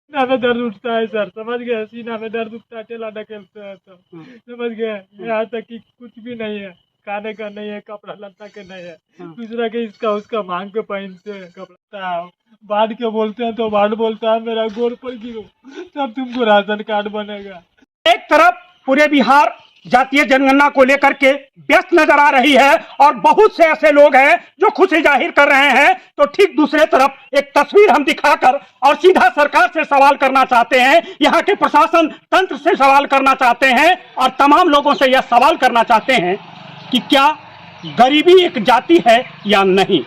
सीना में दर्द उठता है सर, समझ गए, सीना में दर्द उठता है, ठेला ढकेलते हैं तो समझ गए। यहाँ तक कि कुछ भी नहीं है, खाने का नहीं है, कपड़ा लत्ता के नहीं है, दूसरा के इसका उसका मांग के पहनते हैं कपड़ा। बाढ़ के बोलते हैं तो बाढ़ बोलता है मेरा गोर पर गिरो तब तुमको राशन कार्ड बनेगा। एक तरफ पूरे बिहार जातीय जनगणना को लेकर के व्यस्त नजर आ रही है और बहुत से ऐसे लोग हैं जो खुशी जाहिर कर रहे हैं, तो ठीक दूसरे तरफ एक तस्वीर हम दिखाकर और सीधा सरकार से सवाल करना चाहते हैं, यहाँ के प्रशासन तंत्र से सवाल करना चाहते हैं और तमाम लोगों से यह सवाल करना चाहते हैं कि क्या गरीबी एक जाति है या नहीं।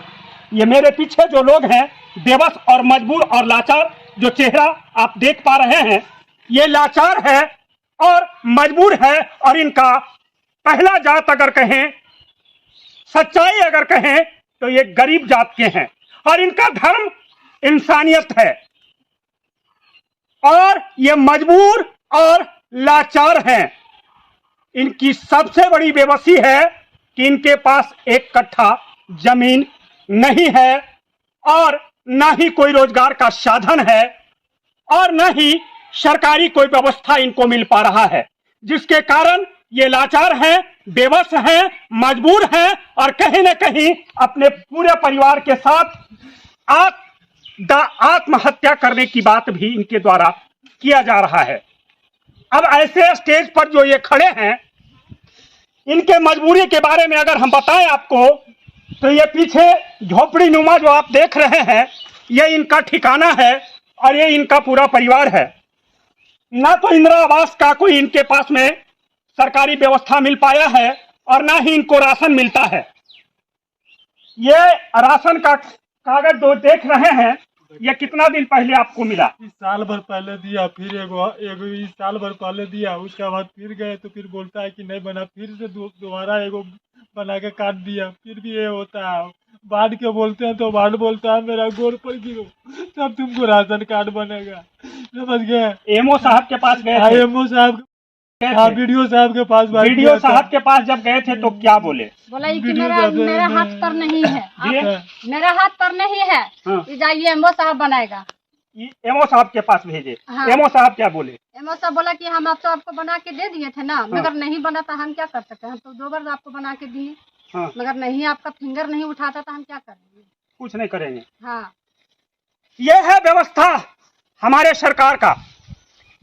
ये मेरे पीछे जो लोग हैं, बेबस और मजबूर और लाचार जो चेहरा आप देख पा रहे हैं, ये लाचार है और मजबूर है और इनका पहला जात अगर कहें, सच्चाई अगर कहें तो ये गरीब जात के हैं और इनका धर्म इंसानियत है और ये मजबूर और लाचार हैं। इनकी सबसे बड़ी बेबसी है कि इनके पास एक कट्ठा जमीन नहीं है और ना ही कोई रोजगार का साधन है और न ही सरकारी कोई व्यवस्था इनको मिल पा रहा है, जिसके कारण ये लाचार हैं, बेबस हैं, मजबूर हैं और कहीं न कहीं अपने पूरे परिवार के साथ आत्महत्या करने की बात भी इनके द्वारा किया जा रहा है। अब ऐसे स्टेज पर जो ये खड़े हैं, इनके मजबूरी के बारे में अगर हम बताएं आपको, तो ये पीछे झोपड़ी नुमा जो आप देख रहे हैं, ये इनका ठिकाना है और ये इनका पूरा परिवार है। ना तो इंदिरा आवास का कोई इनके पास में सरकारी व्यवस्था मिल पाया है और ना ही इनको राशन मिलता है। ये राशन का कागज जो देख रहे हैं, ये कितना दिन पहले आपको मिला? इस साल भर पहले दिया, फिर एगो इस साल भर पहले दिया, उसके बाद फिर गए तो फिर बोलता है कि नहीं बना, फिर से दोबारा एगो बना के काट दिया, फिर भी ये होता है। बाढ़ के बोलते हैं तो बाढ़ बोलता है मेरा गोर पर गिरो तब तुमको राशन कार्ड बनेगा, समझ गए। एमओ साहब के पास गए थे? एमओ साहब, हाँ, वीडियो साहब के पास। वीडियो साहब के पास जब गए थे तो क्या बोले? बोला कि मेरा हाथ पर नहीं है, मेरा हाथ पर नहीं है, जाइए एमओ साहब बनाएगा। एमओ साहब के पास भेजे। हाँ। एमओ साहब क्या बोले? एमओ साहब बोला कि हम आपको बना के दे दिए थे ना, मगर नहीं बना था, हम क्या कर सकते हैं, हम तो 2 बार आपको बना के दिए, मगर नहीं, आपका फिंगर नहीं उठाता था, हम क्या करेंगे? कुछ नहीं करेंगे। हाँ, ये है व्यवस्था हमारे सरकार का,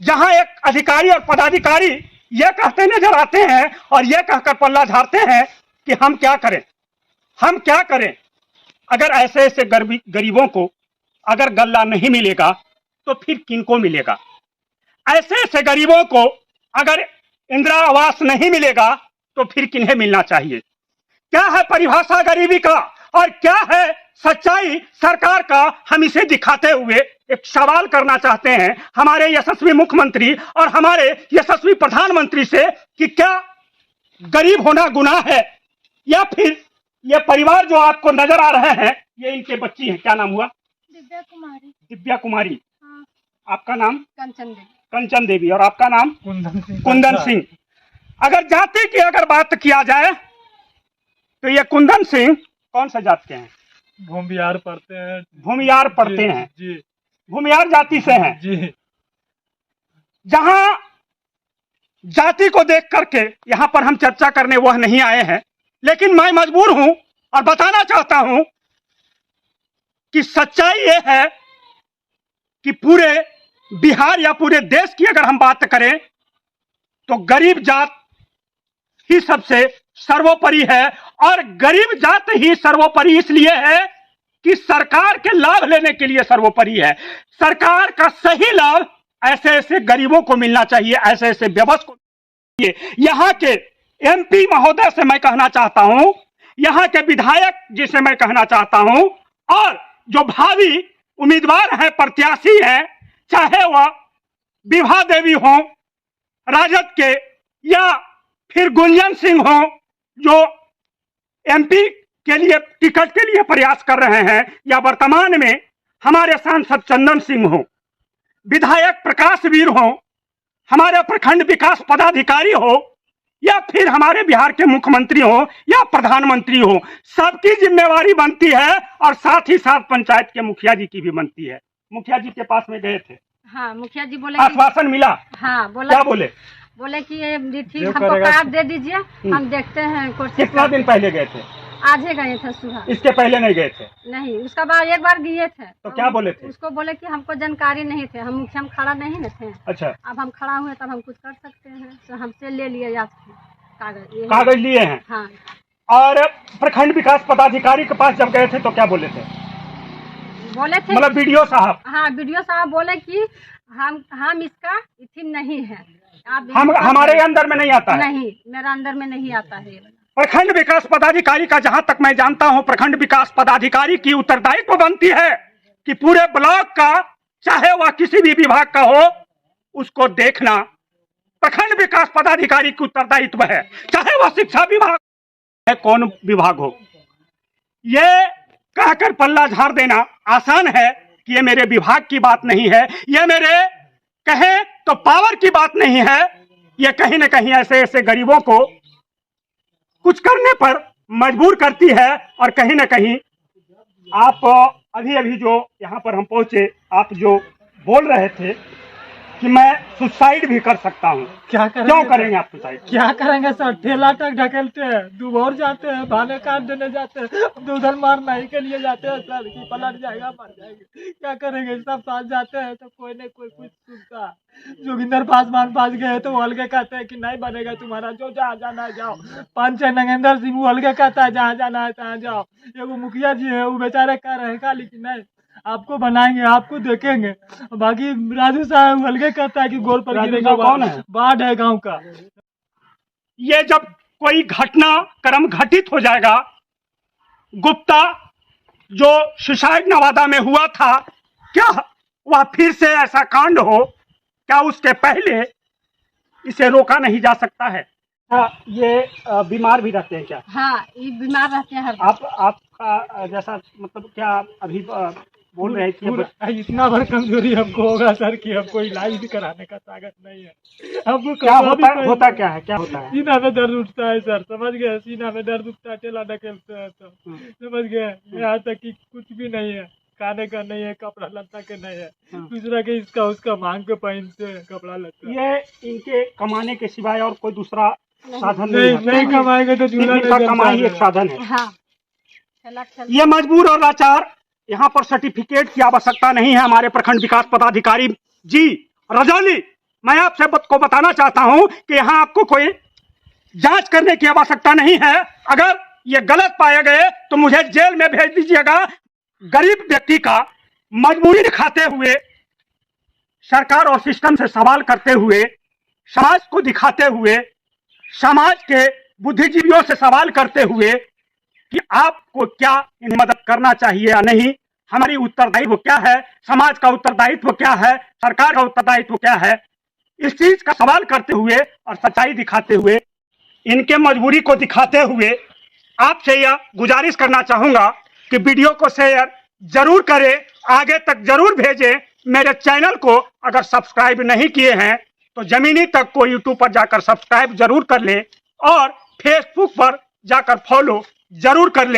जहां एक अधिकारी और पदाधिकारी ये कहते नजर आते हैं और ये कहकर पल्ला झाड़ते हैं कि हम क्या करें, हम क्या करें। अगर ऐसे ऐसे गरीबों को अगर गल्ला नहीं मिलेगा तो फिर किनको मिलेगा? ऐसे ऐसे गरीबों को अगर इंदिरा आवास नहीं मिलेगा तो फिर किन्हें मिलना चाहिए? क्या है परिभाषा गरीबी का और क्या है सच्चाई सरकार का? हम इसे दिखाते हुए एक सवाल करना चाहते हैं हमारे यशस्वी मुख्यमंत्री और हमारे यशस्वी प्रधानमंत्री से कि क्या गरीब होना गुनाह है, या फिर ये परिवार जो आपको नजर आ रहे हैं ये इनके बच्ची हैं। क्या नाम हुआ? दिव्या कुमारी। दिव्या कुमारी। हाँ। आपका नाम? कंचन देवी। कंचन देवी। और आपका नाम? कुंदन सिंह। कुंदन सिंह। अगर जाति की अगर बात किया जाए तो ये कुंदन सिंह कौन सा जात के हैं? भूमियार पढ़ते हैं। भूमियार पढ़ते हैं जी, भूमियार जाति से हैं जी। जहां जाति को देख करके यहां पर हम चर्चा करने वह नहीं आए हैं, लेकिन मैं मजबूर हूं और बताना चाहता हूं कि सच्चाई ये है कि पूरे बिहार या पूरे देश की अगर हम बात करें तो गरीब जात ही सबसे सर्वोपरि है और गरीब जात ही सर्वोपरि इसलिए है कि सरकार के लाभ लेने के लिए सर्वोपरि है। सरकार का सही लाभ ऐसे ऐसे गरीबों को मिलना चाहिए, ऐसे ऐसे व्यवस्था को चाहिए। यहाँ के एमपी महोदय से मैं कहना चाहता हूं, यहाँ के विधायक जी से मैं कहना चाहता हूं और जो भावी उम्मीदवार हैं, प्रत्याशी हैं, चाहे वह विभा देवी हो राजद के या फिर गुंजन सिंह हो जो एमपी के लिए टिकट के लिए प्रयास कर रहे हैं, या वर्तमान में हमारे सांसद चंदन सिंह हो, विधायक प्रकाश वीर हो, हमारे प्रखंड विकास पदाधिकारी हो, या फिर हमारे बिहार के मुख्यमंत्री हो या प्रधानमंत्री हो, सबकी जिम्मेवारी बनती है और साथ ही साथ पंचायत के मुखिया जी की भी बनती है। मुखिया जी के पास में गए थे? हाँ, मुखिया जी बोले कि, आश्वासन मिला? हाँ बोला, क्या बोले? बोले कि ये जी ठीक, हमको कार्ड दे दीजिए, हम देखते हैं कोशिश। कितना दिन पहले गए थे? आज ही गए थे सुबह। इसके पहले नहीं गए थे? नहीं, उसका बाद एक बार गए थे। तो क्या बोले थे? उसको बोले कि हमको जानकारी नहीं थे, हम मुखिया में खड़ा नहीं न थे। अच्छा, अब हम खड़ा हुए तब हम कुछ कर सकते हैं, तो हमसे ले लिए आज कागज लिए हैं? हाँ। और प्रखंड विकास पदाधिकारी के पास जब गए थे तो क्या बोले थे? बोले थे मतलब बीडीओ साहब? हाँ, बीडीओ साहब बोले कि हम इसका इथी नहीं है, आप हमारे अंदर में नहीं आता है? नहीं, मेरा अंदर में नहीं आता है। प्रखंड विकास पदाधिकारी का जहां तक मैं जानता हूं, प्रखंड विकास पदाधिकारी की उत्तरदायित्व बनती है कि पूरे ब्लॉक का, चाहे वह किसी भी विभाग का हो, उसको देखना प्रखंड विकास पदाधिकारी की उत्तरदायित्व है, चाहे वह शिक्षा विभाग है, कौन विभाग हो। ये कहकर पल्ला झाड़ देना आसान है कि ये मेरे विभाग की बात नहीं है, ये मेरे कहें तो पावर की बात नहीं है, ये कहीं न कहीं ऐसे ऐसे गरीबों को कुछ करने पर मजबूर करती है। और कहीं न कहीं आप अभी अभी जो यहाँ पर हम पहुंचे, आप जो बोल रहे थे कि मैं सुसाइड भी कर सकता हूँ, क्या करेंगे? क्यों करेंगे आप सुसाइड? क्या करेंगे सर, ठेला तक ढकेलते हैं, दुबौर जाते हैं, भाले काट देने जाते हैं, अब उधर मारना ही के लिए जाते हैं सर कि पलट जाएगा, मर जाएगा। क्या करेंगे, सब साथ जाते हैं तो कोई न कोई कुछ सुनता। जोगिंदर पासवान पास गए तो वो अलगे कहते हैं कि नहीं बनेगा तुम्हारा, जो जहाँ जाना है जाओ। 5-6 नगेंद्र सिंह वो अलगे कहता है जहाँ जाना है तहाँ जाओ। एगो मुखिया जी है, वो बेचारे कह रहे हैं लेकिन नहीं, आपको बनाएंगे, आपको देखेंगे। बाकी राजू साहब अलगे कहता है कि गोल पर गिरेगा। कौन है? बाढ़ है गांव का। ये जब कोई घटना क्रम घटित हो जाएगा, गुप्ता जो सुसाइड नवादा में हुआ था, क्या वह फिर से ऐसा कांड हो, क्या उसके पहले इसे रोका नहीं जा सकता है? ये बीमार भी रहते हैं क्या? हाँ, ये बीमार रहते हैं हर आपका जैसा मतलब क्या अभी बोल रहे थे, इतना बड़ कमजोरी हमको होगा सर कि हमको इलाज भी कराने का ताकत नहीं है। हमको क्या होता क्या है? क्या होता है? सीना में दर्द उठता है सर, समझ गए, सीना में दर्द उठता है, ठेला ढकेलते हैं तो समझ गए। यहाँ तक कि कुछ भी नहीं है, खाने का नहीं है, कपड़ा लत्ता के नहीं है, दूसरा के इसका उसका मांग के पहनते हैं कपड़ा लत्ता। ये इनके कमाने के सिवाय और कोई दूसरा साधन नहीं कमाएंगे तो इनका कमाई एक साधन है। हाँ। ये मजबूर और लाचार, यहाँ पर सर्टिफिकेट की आवश्यकता नहीं है। हमारे प्रखंड विकास पदाधिकारी जी रजौली, मैं आपसे को बताना चाहता हूँ कि यहाँ आपको कोई जांच करने की आवश्यकता नहीं है। अगर ये गलत पाए गए तो मुझे जेल में भेज दीजिएगा। गरीब व्यक्ति का मजबूरी दिखाते हुए, सरकार और सिस्टम से सवाल करते हुए, समाज को दिखाते हुए, समाज के बुद्धिजीवियों से सवाल करते हुए कि आपको क्या इन्हें मदद करना चाहिए या नहीं, हमारी उत्तरदायित्व क्या है, समाज का उत्तरदायित्व क्या है, सरकार का उत्तरदायित्व क्या है, इस चीज का सवाल करते हुए और सच्चाई दिखाते हुए, इनके मजबूरी को दिखाते हुए आपसे यह गुजारिश करना चाहूंगा कि वीडियो को शेयर जरूर करें, आगे तक जरूर भेजें। मेरे चैनल को अगर सब्सक्राइब नहीं किए हैं तो जमीनी तक को यूट्यूब पर जाकर सब्सक्राइब जरूर कर लें और फेसबुक पर जाकर फॉलो जरूर कर लें।